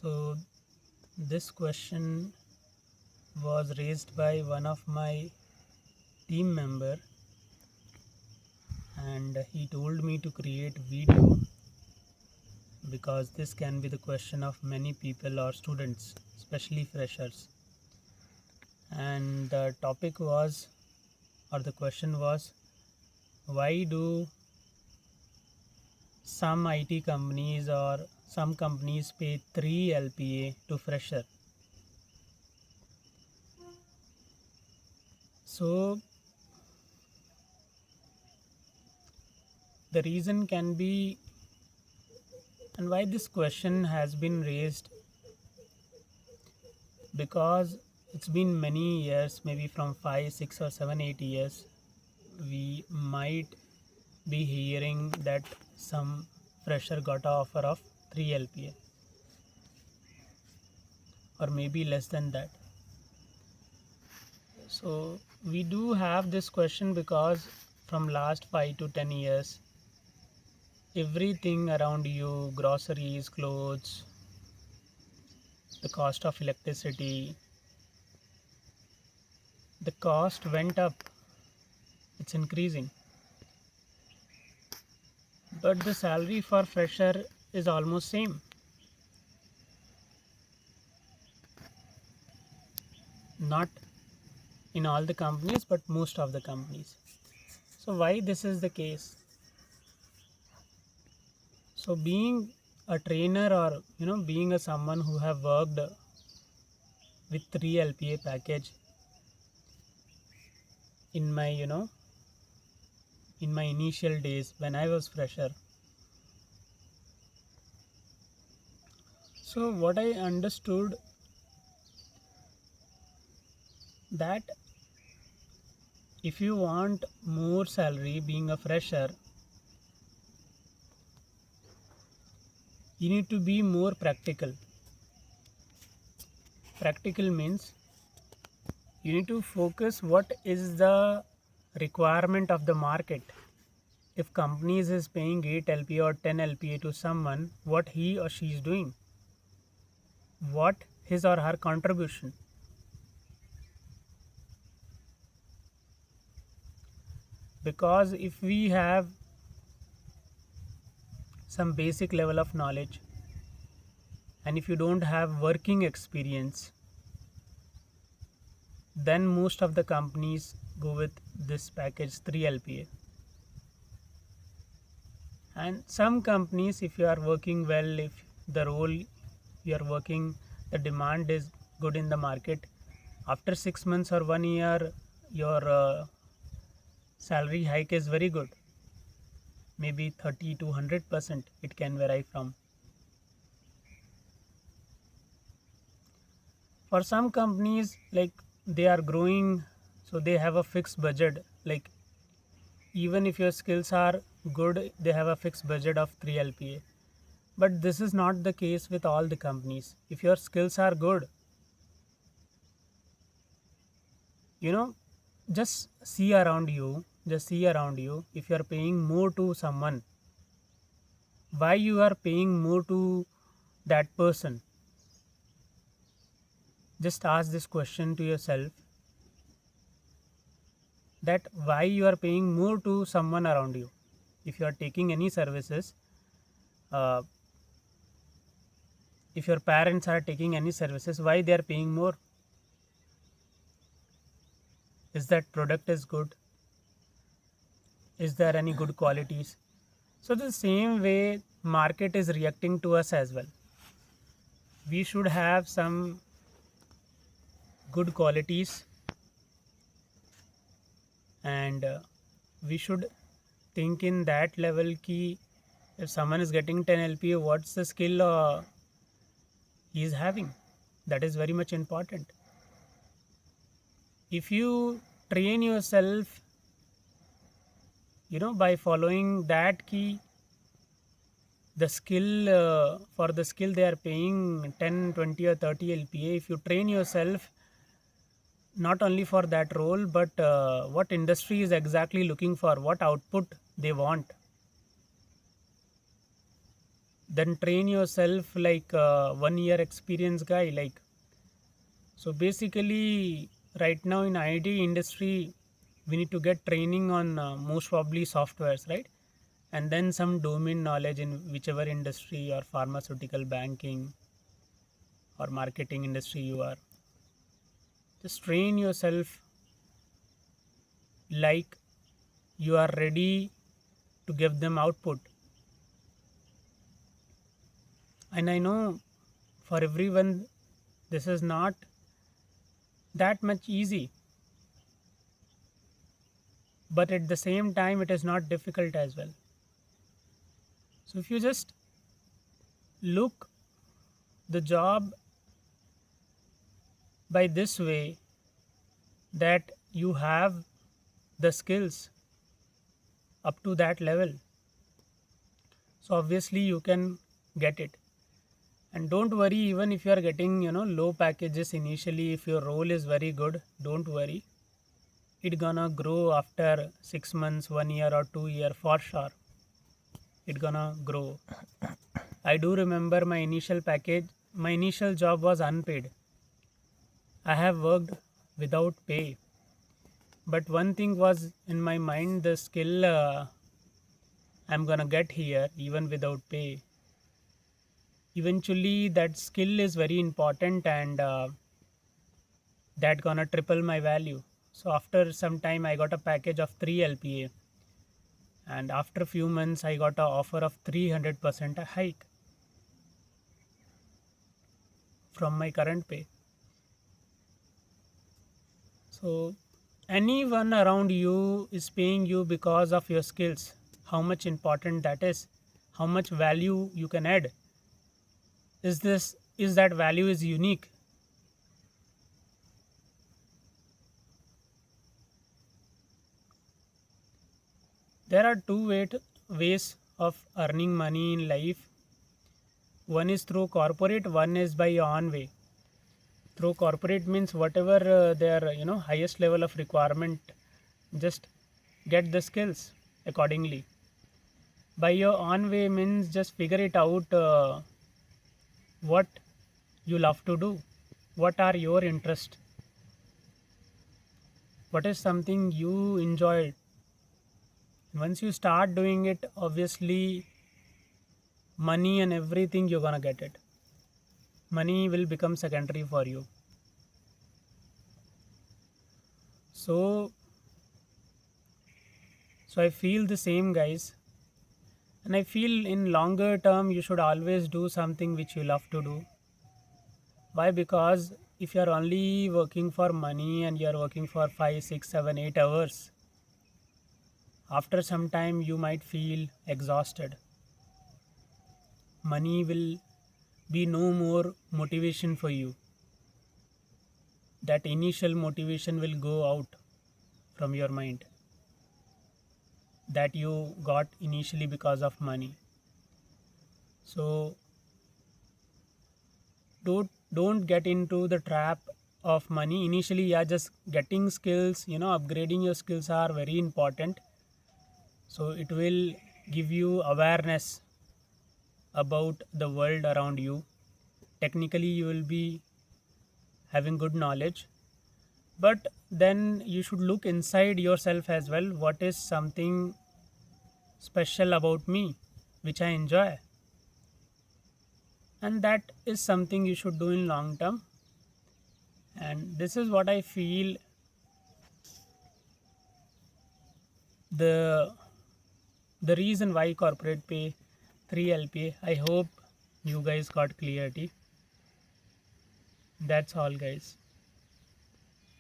So this question was raised by one of my team member, and he told me to create video because this can be the question of many people or students, especially freshers. And the topic was, or the question was, why do some IT companies or some companies pay 3 LPA to fresher? So the reason can be, and why this question has been raised, because it's been many years, maybe from 5, 6, or 7, 8 years, we might be hearing that some fresher got an offer of 3 LPA or maybe less than that. So we do have this question because from last 5 to 10 years, everything around you, groceries, clothes, the cost of electricity, the cost went up. It's increasing. But the salary for fresher is almost same. Not in all the companies, but most of the companies. So why this is the case? So being a trainer, or being a someone who have worked with 3 LPA package in my in my initial days when I was fresher. So what I understood, that if you want more salary being a fresher, you need to be more practical. Practical means you need to focus what is the requirement of the market. If companies is paying 8 LPA or 10 LPA to someone, what he or she is doing, what his or her contribution. Because if we have some basic level of knowledge, and if you don't have working experience, then most of the companies go with this package 3 LPA. And some companies, if you are working well, if the role you are working, the demand is good in the market, after 6 months or 1 year, your salary hike is very good, maybe 30 to 100% it can vary from. For some companies, like, they are growing, so they have a fixed budget. Like, even if your skills are good, they have a fixed budget of 3 LPA. But this is not the case with all the companies. If your skills are good, you know just see around you, if you are paying more to someone, why you are paying more to that person? Just ask this question to yourself, that why you are paying more to someone around you. If you are taking any services, uh, if your parents are taking any services, why they are paying more? Is that product is good? Is there any good qualities? So the same way market is reacting to us as well. We should have some good qualities, and we should think in that level ki if someone is getting 10 LPA, what's the skill he is having? That is very much important. If you train yourself, by following that key, the skill, for the skill they are paying 10, 20, or 30 LPA. If you train yourself not only for that role, but what industry is exactly looking for, what output they want, then train yourself like 1 year experience guy. Like, so basically right now in IT industry, we need to get training on most probably softwares, right? And then some domain knowledge in whichever industry or pharmaceutical, banking, or marketing industry you are. Just train yourself like you are ready to give them output. And I know for everyone this is not that much easy, but at the same time it is not difficult as well. So if you just look the job by this way, that you have the skills up to that level, so obviously you can get it. And don't worry, even if you are getting low packages initially, if your role is very good, don't worry, it gonna grow after 6 months, 1 year or 2 year for sure. It gonna grow. I do remember my initial package, my initial job was unpaid. I have worked without pay, but one thing was in my mind, the skill I'm gonna get here even without pay. Eventually that skill is very important, and that gonna triple my value. So after some time I got a package of 3 LPA, and after few months I got a offer of 300% a hike from my current pay. So anyone around you is paying you because of your skills. How much important that is, how much value you can add. Is that value is unique. There are ways of earning money in life. One is through corporate, one is by your own way. Through corporate means whatever their highest level of requirement, just get the skills accordingly. By your own way means just figure it out, what you love to do, what are your interests, what is something you enjoy. Once you start doing it, obviously money and everything you're gonna get it. Money will become secondary for you. So I feel the same, guys. And I feel in longer term you should always do something which you love to do. Why? Because if you're only working for money and you're working for 5, 6, 7, 8 hours, after some time you might feel exhausted. Money will be no more motivation for you. That initial motivation will go out from your mind, that you got initially because of money. So don't get into the trap of money initially. Yeah, just getting skills, upgrading your skills are very important. So it will give you awareness about the world around you. Technically you will be having good knowledge, but then you should look inside yourself as well. What is something special about me which I enjoy? And that is something you should do in long term. And this is what I feel the reason why corporate pay 3 LPA. I hope you guys got clarity. That's all, guys.